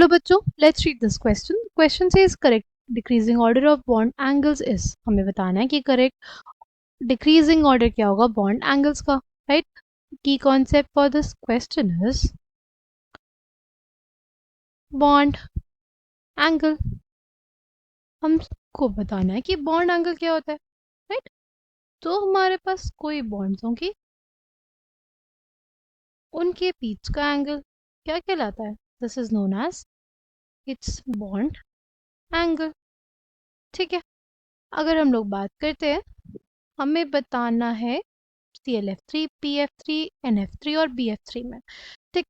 चलो बच्चों, let's read this question. Question says correct decreasing order of bond angles is. हमें बताना है कि करेक्ट डिक्रीजिंग ऑर्डर क्या होगा बॉन्ड एंगल्स का, राइट. की concept for this question is bond angle. हमको बताना है कि बॉन्ड एंगल क्या होता है, राइट. तो हमारे पास कोई बॉन्ड्स होंगी, उनके बीच का एंगल क्या कहलाता है? This is known as its bond angle. ठीक है. अगर हम लोग बात करते हैं, हमें बताना है ClF3, PF3, NF3 और BF3 में. ठीक.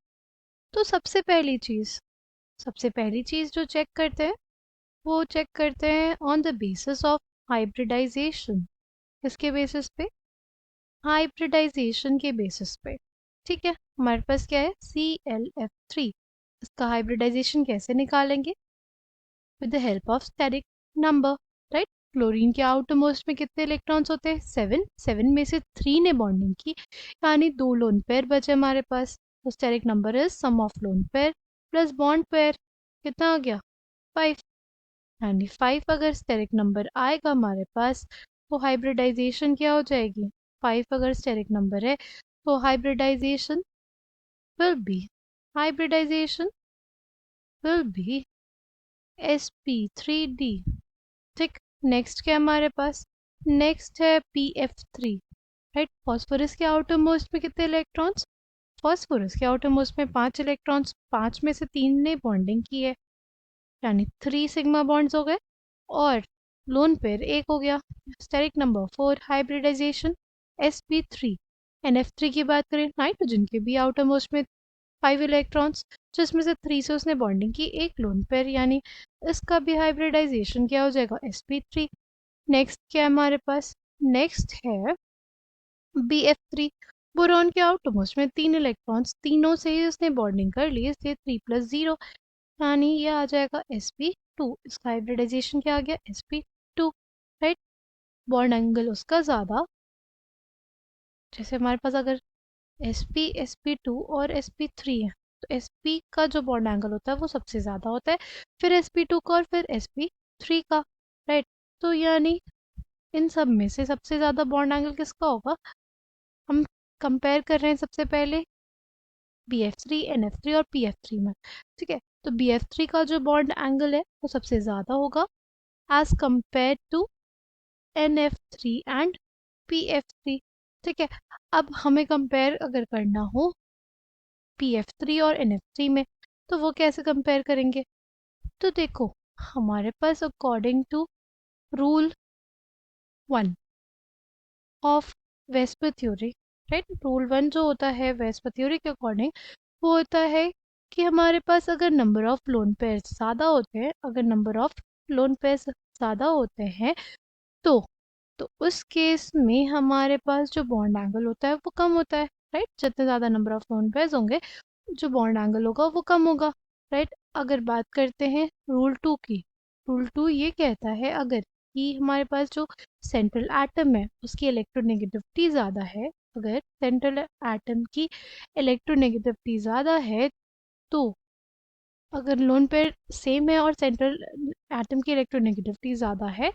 तो सबसे पहली चीज़ जो चेक करते हैं वो चेक करते हैं on the basis of hybridisation. किसके बेसिस पे? हाइब्रिडाइजेशन के बेसिस पे. ठीक है. हमारे पास क्या है? ClF3. इसका हाइब्रिडाइजेशन कैसे निकालेंगे? With the help of steric number, right. Chlorine के आउटर मोस्ट में कितने इलेक्ट्रॉन्स होते हैं? 7 में से 3 ने बॉन्डिंग की, यानी 2 लोन पेयर बचे हमारे पास. तो steric number is sum of lone pair plus bond pair. कितना आ गया? 5. यानी 5 अगर स्टेरिक नंबर आएगा हमारे पास तो हाइब्रिडाइजेशन क्या हो जाएगी? 5 अगर स्टेरिक नंबर है तो hybridisation will be hybridisation will be sp3d. ठीक. नेक्स्ट क्या है हमारे पास? नेक्स्ट है PF3, राइट. फॉस्फोरस के आउटर मोस्ट में कितने इलेक्ट्रॉन्स? फॉस्फोरस के आउटर मोस्ट में 5 इलेक्ट्रॉन्स. 5 में से 3 ने बॉन्डिंग की है, यानी 3 सिग्मा बॉन्ड्स हो गए और लोन पेयर 1 हो गया. Steric number 4 hybridisation sp3. NF3 की बात करें, नाइट्रोजन के भी आउटर मोस्ट में 5 इलेक्ट्रॉन्स, जिसमें से 3 से उसने बॉन्डिंग की, एक लोन पेयर, यानी इसका भी हाइब्रिडाइजेशन क्या हो जाएगा? sp3. नेक्स्ट क्या है हमारे पास? नेक्स्ट है BF3. बोरॉन के आउटमोस्ट में 3 इलेक्ट्रॉन्स, तीनों से ही इसने बॉन्डिंग कर ली, इसलिए 3 + 0, यानी ये आ जाएगा sp2. इसका हाइब्रिडाइजेशन क्या आ गया? sp2, right. बॉन्ड एंगल उसका ज़्यादा, जैसे हमारे पास अगर sp और sp3 है तो sp का जो बॉन्ड एंगल होता है वो सबसे ज़्यादा होता है, फिर sp2 का और फिर sp3 का, राइट. तो यानी इन सब में से सबसे ज़्यादा बॉन्ड एंगल किसका होगा? हम कंपेयर कर रहे हैं सबसे पहले BF3, NF3 और PF3 में. ठीक है. तो BF3 का जो बॉन्ड एंगल है वो सबसे ज़्यादा होगा as compare to NF3 and PF3. ठीक है. अब हमें कंपेयर अगर करना हो PF3 और NF3 में, तो वो कैसे कंपेयर करेंगे? तो देखो, हमारे पास according to rule 1 of Vesper theory, right. Rule 1 जो होता है वेस्पर थ्योरी के अकॉर्डिंग, वो होता है कि हमारे पास अगर नंबर ऑफ लोन पेयर्स ज़्यादा होते हैं, तो उस केस में हमारे पास जो बॉन्ड एंगल होता है वो कम होता है, राइट. जितने ज़्यादा नंबर ऑफ लोन पेयर्स होंगे, जो बॉन्ड एंगल होगा वो कम होगा, राइट. अगर बात करते हैं रूल 2 की, रूल 2 ये कहता है अगर कि हमारे पास जो सेंट्रल एटम है उसकी इलेक्ट्रोनेगेटिविटी ज़्यादा है, अगर सेंट्रल एटम की इलेक्ट्रोनेगेटिविटी ज़्यादा है, तो अगर लोन पेयर सेम है और सेंट्रल एटम की इलेक्ट्रोनेगेटिविटी ज़्यादा है,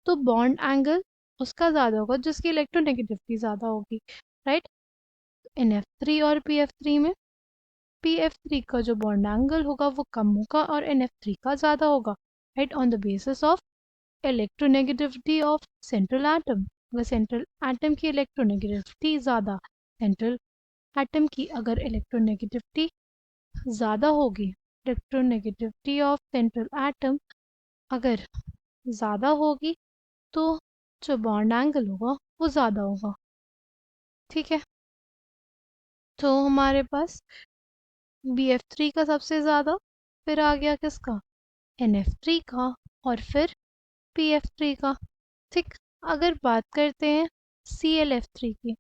तो बॉन्ड एंगल उसका ज़्यादा होगा जिसकी इलेक्ट्रोनेगेटिविटी ज़्यादा होगी, राइट. NF3 और PF3 में PF3 का जो बॉन्ड एंगल होगा वो कम होगा और NF3 का ज़्यादा होगा, right. On the basis of electronegativity of central atom. अगर सेंट्रल एटम की इलेक्ट्रोनेगेटिविटी ज़्यादा, सेंट्रल एटम की अगर इलेक्ट्रोनेगेटिविटी ज़्यादा होगी, इलेक्ट्रोनेगेटिविटी ऑफ सेंट्रल एटम अगर ज़्यादा होगी, तो जो बॉन्ड एंगल होगा वो ज़्यादा होगा. ठीक है. तो हमारे पास BF3 का सबसे ज़्यादा, फिर आ गया किसका? NF3 का, और फिर PF3 का. ठीक. अगर बात करते हैं ClF3 की,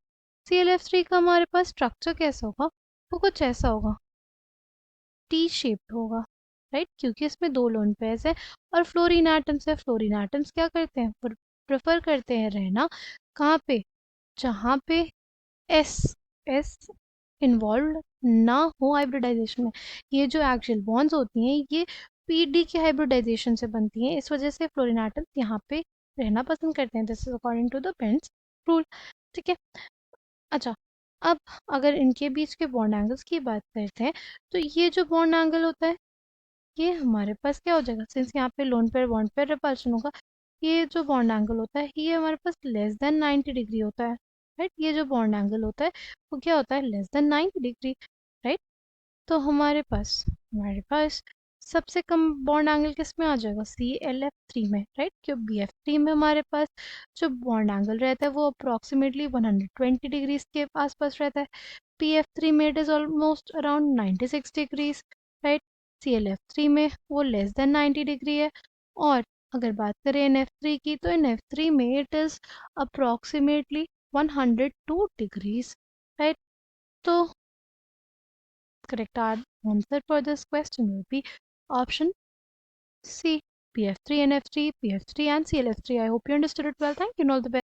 ClF3 का हमारे पास स्ट्रक्चर कैसा होगा? वो कुछ ऐसा होगा, टी शेप्ड होगा, राइट. क्योंकि इसमें 2 लोन पेयर्स है और फ्लोरीन एटम्स है. फ्लोरीन एटम्स क्या करते हैं? प्रेफर करते हैं रहना कहाँ पे? जहाँ पे एस एस इन्वॉल्व ना हो हाइब्रिडाइजेशन में। ये जो एक्सियल बॉन्ड्स होती हैं ये पीडी के हाइब्रिडाइजेशन से बनती हैं, इस वजह से फ्लोरीन एटम्स यहाँ पे रहना पसंद करते हैं। This is according to the Bent's rule. ठीक है। अच्छा, अब अगर इनके बीच के बॉन्ड एंगल्स की बात करते हैं, तो ये जो बॉन्ड एंगल होता है ये हमारे पास क्या हो जाएगा, सिंस यहाँ पे lone pair bond pair repulsion होगा, ये जो बॉन्ड एंगल होता है ये हमारे पास लेस देन 90 डिग्री होता है। राइट, ये जो बॉन्ड एंगल होता है वो क्या होता है, लेस देन 90 डिग्री। राइट, तो हमारे पास सबसे कम बॉन्ड एंगल किस में आ जाएगा, ClF3 में। राइट, क्यों BF3 में हमारे पास जो बॉन्ड एंगल रहता है वो अप्रोक्सीमेटली 120 डिग्रीज के आसपास रहता है। PF3 में it is almost around 96 degrees. Right, ClF3 में वो लेस देन 90 डिग्री है। और अगर बात करें NF3 की, तो NF3 में it is approximately 102 degrees. Right, तो correct answer for this question will be option C, PF3, NF3, PF3 and ClF3. I hope you understood it well. Thank you and all the best.